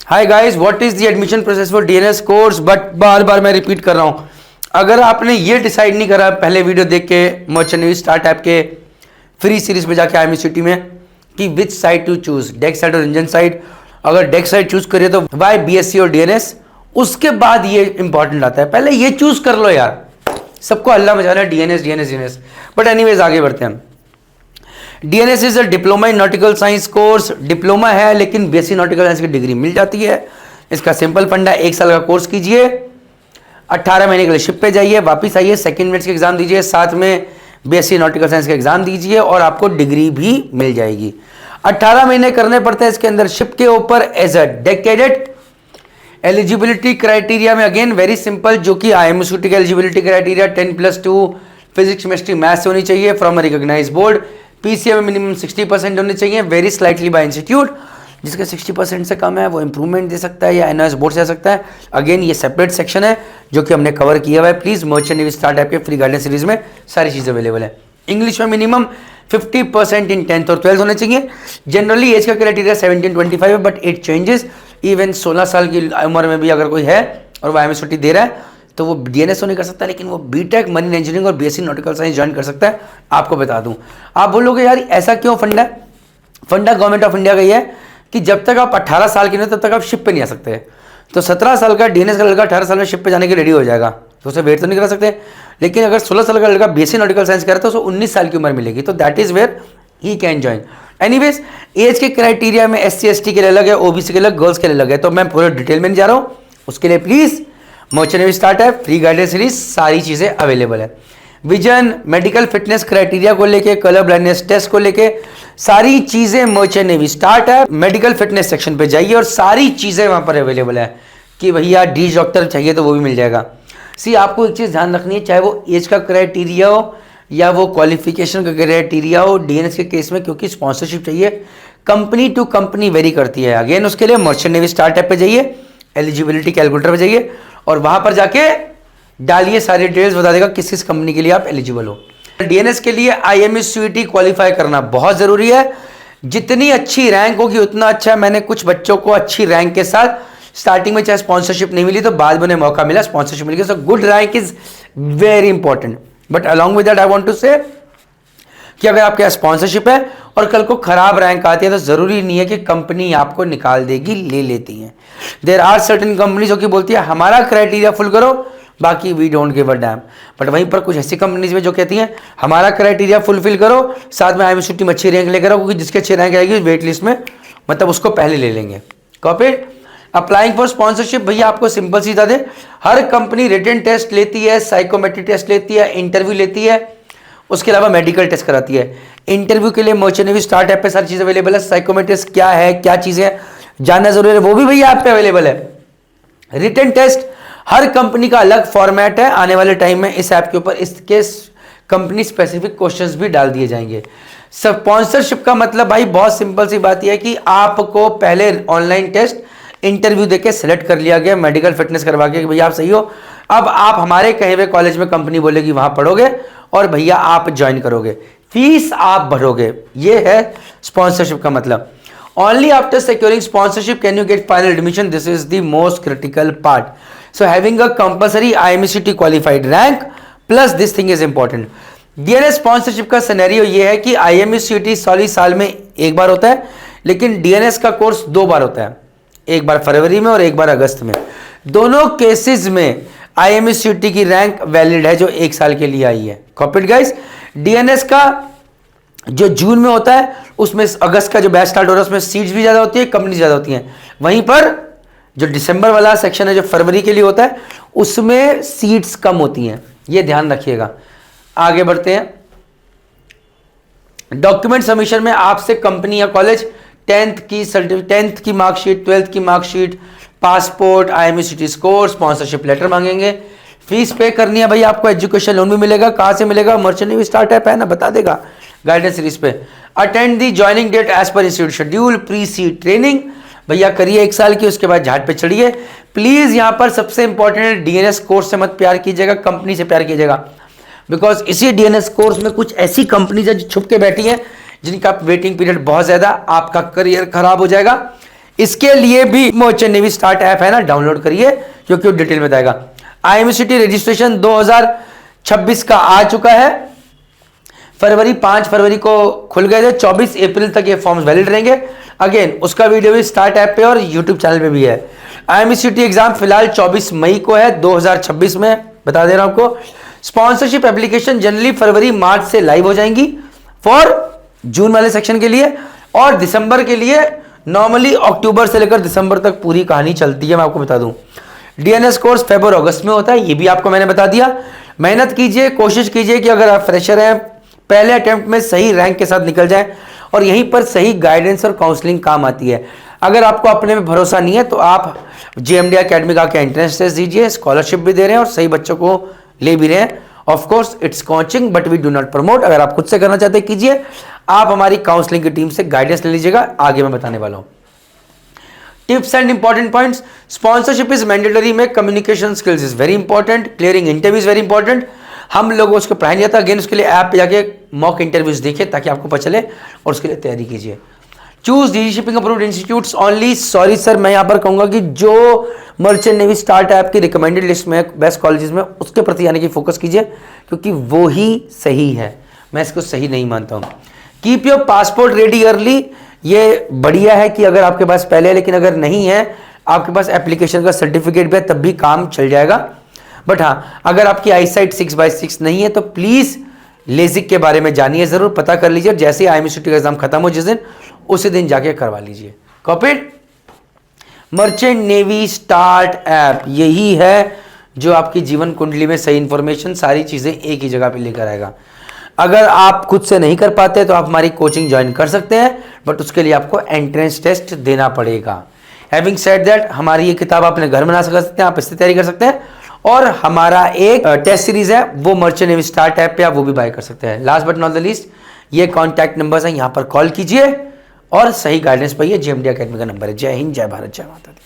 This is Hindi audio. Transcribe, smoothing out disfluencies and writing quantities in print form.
Hi guys, what is the admission process for DNS course. But बार बार मैं रिपीट कर रहा हूं, अगर आपने ये डिसाइड नहीं करा पहले वीडियो देख के मर्चेंट नेवी स्टार्ट ऐप के फ्री सीरीज में जाके IME सिटी में कि which side to choose, deck side और इंजन साइड। अगर डेक साइड चूज करिए तो वाई BSc और डीएनएस, उसके बाद ये इंपॉर्टेंट आता है। पहले ये चूज कर लो यार, सबको अल्लाह मचा रहा है DNS DNS DNS. But anyways आगे बढ़ते हैं। DNS is a diploma in nautical science course. Diploma है लेकिन BSc नॉटिकल साइंस की डिग्री मिल जाती है। इसका सिंपल फंडा, 1 साल का कोर्स कीजिए, 18 महीने के लिए शिप पे जाइए, वापिस आइए, सेकंड मिनट्स के एग्जाम दीजिए, साथ में BSc नॉटिकल साइंस का एग्जाम दीजिए और आपको डिग्री भी मिल जाएगी। 18 महीने करने पड़ते हैं इसके अंदर शिप के ऊपर as a deck cadet. Eligibility criteria में अगेन वेरी सिंपल, जो कि IME सिटी का eligibility criteria 10+2 physics chemistry maths होनी चाहिए from a recognised board. PCA में मिनिमम 60% होनी चाहिए, वेरी स्लाइटली बाय इंस्टीट्यूट। जिसके 60% से कम है वो इंप्रूवमेंट दे सकता है या NIOS बोर्ड से आ सकता है। अगेन ये सेपरेट सेक्शन है जो कि हमने कवर किया हुआ है। Please merchant navy start app के फ्री गाइडेंस सीरीज में सारी चीजें अवेलेबल है। इंग्लिश में मिनिमम 50% इन 10th और 12th होने चाहिए। जनरली एज का क्राइटेरिया 17-25 है, बट इट चेंजेस। इवन 16 साल की उम्र में भी अगर कोई है और वो IME सिटी दे रहा है तो वो DNS तो नहीं कर सकता, लेकिन वो BTech मरीन इंजीनियरिंग और BSc नॉटिकल साइंस ज्वाइन कर सकता है। आपको बता दूं, आप बोलोगे यार ऐसा क्यों फंडा है? फंडा गवर्नमेंट ऑफ इंडिया का ये है कि जब तक आप 18 साल के नहीं तब तक आप शिप पे नहीं आ सकते। तो 17 साल का DNS का लड़का 18 साल में शिप पे जाने के रेडी हो जाएगा, तो उसे वेट तो नहीं करा सकते। लेकिन अगर 16 साल का लड़का BSc नॉटिकल साइंस करे तो उसे 19 साल की उम्र मिलेगी, तो that is where he can join. Anyways, age के क्राइटेरिया में SC/ST के लिए अलग है, OBC के लिए अलग, गर्ल्स के लिए अलग है। तो मैं पूरे डिटेल में नहीं जा रहा हूँ, उसके लिए please merchant navy start app free guidance series सारी चीजें अवेलेबल है। विजन, मेडिकल फिटनेस क्राइटेरिया को लेके, कलर ब्लाइंडनेस टेस्ट को लेके सारी चीजें merchant navy start app medical fitness section पे जाइए और सारी चीजें वहां पर अवेलेबल है कि भैया डीज डॉक्टर चाहिए तो वो भी मिल जाएगा। सी आपको एक चीज ध्यान रखनी है, चाहे वो एज का क्राइटेरिया हो या वो क्वालिफिकेशन का क्राइटेरिया हो DNS के केस में, क्योंकि स्पॉन्सरशिप चाहिए, कंपनी टू कंपनी वेरी करती है। अगेन उसके लिए मर्चेंट नेवी स्टार्ट ऐप पे जाइए, एलिजिबिलिटी कैलकुलेटर पे जाइए और वहां पर जाके डालिए, सारी डिटेल्स बता देगा किस किस कंपनी के लिए आप एलिजिबल हो। DNS के लिए IME CET क्वालिफाई करना बहुत जरूरी है। जितनी अच्छी रैंक होगी उतना अच्छा। मैंने कुछ बच्चों को अच्छी रैंक के साथ स्टार्टिंग में चाहे स्पॉन्सरशिप नहीं मिली तो बाद में उन्हें मौका मिला, स्पॉन्सरशिप मिल गई। So good rank is very important. But along with that I want to say कि अगर आपके पास स्पॉन्सरशिप है और कल को खराब रैंक आती है तो जरूरी नहीं है कि कंपनी आपको निकाल देगी, ले लेती है। देयर आर सर्टेन कंपनी जो कि बोलती है हमारा क्राइटेरिया फुल करो, बाकी we don't give a damn. But वहीं पर कुछ ऐसी कंपनीज में जो कहती हैं हमारा क्राइटेरिया फुलफिल करो, साथ में IME सिटी में अच्छी रैंक लेकर आओ, क्योंकि जिसकी अच्छी रैंक आएगी वेट लिस्ट में, मतलब उसको पहले ले लेंगे। कॉपीड। अप्लाइंग फॉर स्पॉन्सरशिप, भैया आपको सिंपल सी बता दें, हर कंपनी रिटन टेस्ट लेती है, साइकोमेट्रिक टेस्ट लेती है, इंटरव्यू लेती है, उसके अलावा मेडिकल टेस्ट कराती है। इंटरव्यू के लिए मर्चेंट नेवी स्टार्ट ऐप पे सारी चीज अवेलेबल है। साइकोमेट्रिक क्या है, क्या चीजें जानना जरूरी है, वो भी भैया ऐप पे अवेलेबल है। रिटन टेस्ट हर कंपनी का अलग फॉर्मेट है। आने वाले टाइम में इस ऐप के ऊपर इसके कंपनी स्पेसिफिक क्वेश्चंस भी डाल दिए जाएंगे। स्पॉन्सरशिप का मतलब भाई बहुत सिंपल सी बात यह है कि आपको पहले ऑनलाइन टेस्ट, इंटरव्यू देके सिलेक्ट कर लिया गया, मेडिकल फिटनेस करवा के कि भैया आप सही हो, अब आप हमारे कहे हुए कॉलेज में कंपनी बोलेगी वहां पढ़ोगे और भैया आप ज्वाइन करोगे, फीस आप भरोगे। ये है स्पॉन्सरशिप का मतलब। Only after securing sponsorship can you get final admission, this is the most critical part. So having a compulsory IME city qualified rank plus this thing is important. DNS sponsorship का सिनेरियो ये है कि IME सिटी साल में एक बार होता है, लेकिन DNS का कोर्स 2 बार होता है, एक बार फरवरी में और एक बार अगस्त में। दोनों केसेस में IME सिटी की रैंक वैलिड है जो 1 साल के लिए आई है। Copied guys. DNS का जो जून में होता है उसमें अगस्त का जो बैच स्टार्ट हो रहा है उसमें सीट्स भी ज्यादा होती है, कंपनी ज्यादा होती हैं। वहीं पर जो दिसंबर वाला सेक्शन है जो फरवरी के लिए होता है उसमें सीट्स कम होती हैं, ये ध्यान रखिएगा। आगे बढ़ते हैं। डॉक्यूमेंट सबमिशन में आपसे कंपनी या कॉलेज 10th की मार्कशीट, 12th की marksheet, passport, IME city score, sponsorship letter मांगेंगे। फीस पे करनी है भाई, आपको एजुकेशन लोन भी मिलेगा। कहां से मिलेगा? मर्चेंट नेवी स्टार्ट ऐप है ना, बता देगा गाइडेंस सीरीज पे। Attend the joining date as per institute schedule, pre sea training भैया करिए 1 साल की, उसके बाद झाट पे चढ़िए। प्लीज यहां पर सबसे इंपॉर्टेंट DNS कोर्स से मत प्यार कीजिएगा, कंपनी से प्यार कीजिएगा। बिकॉज इसी DNS कोर्स में कुछ ऐसी कंपनीज है जो छुप के बैठी है जिनका वेटिंग पीरियड बहुत ज्यादा, आपका करियर खराब हो जाएगा। इसके लिए भी मर्चेंट नेवी स्टार्ट ऐप है ना, डाउनलोड करिए, क्योंकि वो डिटेल में बताएगा। IMCT रजिस्ट्रेशन 2026 का आ चुका है। 5 फरवरी को खुल गए थे, 24 अप्रैल तक ये फॉर्म्स वैलिड रहेंगे। अगेन उसका वीडियो भी स्टार्ट ऐप पे और यूट्यूब चैनल पे भी है। IMCT एग्जाम फिलहाल 24 मई को है 2026 में, बता दे रहा हूं आपको। स्पॉन्सरशिप एप्लीकेशन जनरली फरवरी मार्च से लाइव हो जाएंगी फॉर जून वाले सेक्शन के लिए, और दिसंबर के लिए नॉर्मली अक्टूबर से लेकर दिसंबर तक पूरी कहानी चलती है। मैं आपको बता दूं DNS कोर्स फरवरी अगस्त में होता है, ये भी आपको मैंने बता दिया। मेहनत कीजिए, कोशिश कीजिए कि अगर आप फ्रेशर हैं पहले अटेम्प्ट में सही रैंक के साथ निकल जाए, और यहीं पर सही गाइडेंस और काउंसलिंग काम आती है। अगर आपको अपने में भरोसा नहीं है तो आप JMD अकेडमी का एंट्रेंस टेस्ट दीजिए, स्कॉलरशिप भी दे रहे हैं और सही बच्चों को ले भी रहे हैं। Of course it's coaching but we do not promote. अगर आप खुद से करना चाहते हैं कीजिए, आप हमारी काउंसलिंग की टीम से गाइडेंस ले लीजिएगा, आगे मैं बताने वाला हूं। Tips and important points, sponsorship is mandatory में, communication skills is very important, clearing interview is very important. हम लोग उसको पढ़ाया नहीं जाता, अगेन उसके लिए ऐप पे जाके मॉक इंटरव्यूज देखिए ताकि आपको पता चले और उसके लिए तैयारी कीजिए। Choose D shipping approved institutes only. Sorry sir, मैं यहां पर कहूंगा कि जो मर्चेंट नेवी स्टार्ट ऐप की रिकमेंडेड लिस्ट में बेस्ट कॉलेजेस में, उसके प्रति आने की फोकस कीजिए, क्योंकि वो ही सही है, मैं इसको सही नहीं मानता हूं। Keep your passport ready early, ये बढ़िया है कि अगर आपके पास पहले है, लेकिन अगर नहीं है आपके पास एप्लीकेशन का सर्टिफिकेट भी है तब भी काम चल जाएगा। बट हाँ, अगर आपकी आईसाइट 6/6 नहीं है तो प्लीज लेजिक के बारे में जानिए, जरूर पता कर लीजिए। जैसे ही IMCT का एग्जाम खत्म हो जिस दिन, उसी दिन जाके करवा लीजिए। Copied. Merchant navy start app यही है जो आपकी जीवन कुंडली में सही इंफॉर्मेशन, सारी चीजें एक ही जगह पे लेकर आएगा। अगर आप खुद से नहीं कर पाते तो आप हमारी कोचिंग ज्वाइन कर सकते हैं, बट उसके लिए आपको एंट्रेंस टेस्ट देना पड़ेगा। हैविंग सेड दैट, हमारी ये किताब अपने घर बना सकते हैं, आप इससे तैयारी कर सकते हैं, और हमारा एक टेस्ट सीरीज है वो मर्चेंट नेवी स्टार्ट ऐप पे आप वो भी बाय कर सकते हैं। Last but not the least, ये कॉन्टैक्ट नंबर्स हैं, यहां पर कॉल कीजिए और सही गाइडेंस पाइए। JMD अकेडमी का नंबर है। जय हिंद, जय भारत, जय माता दी।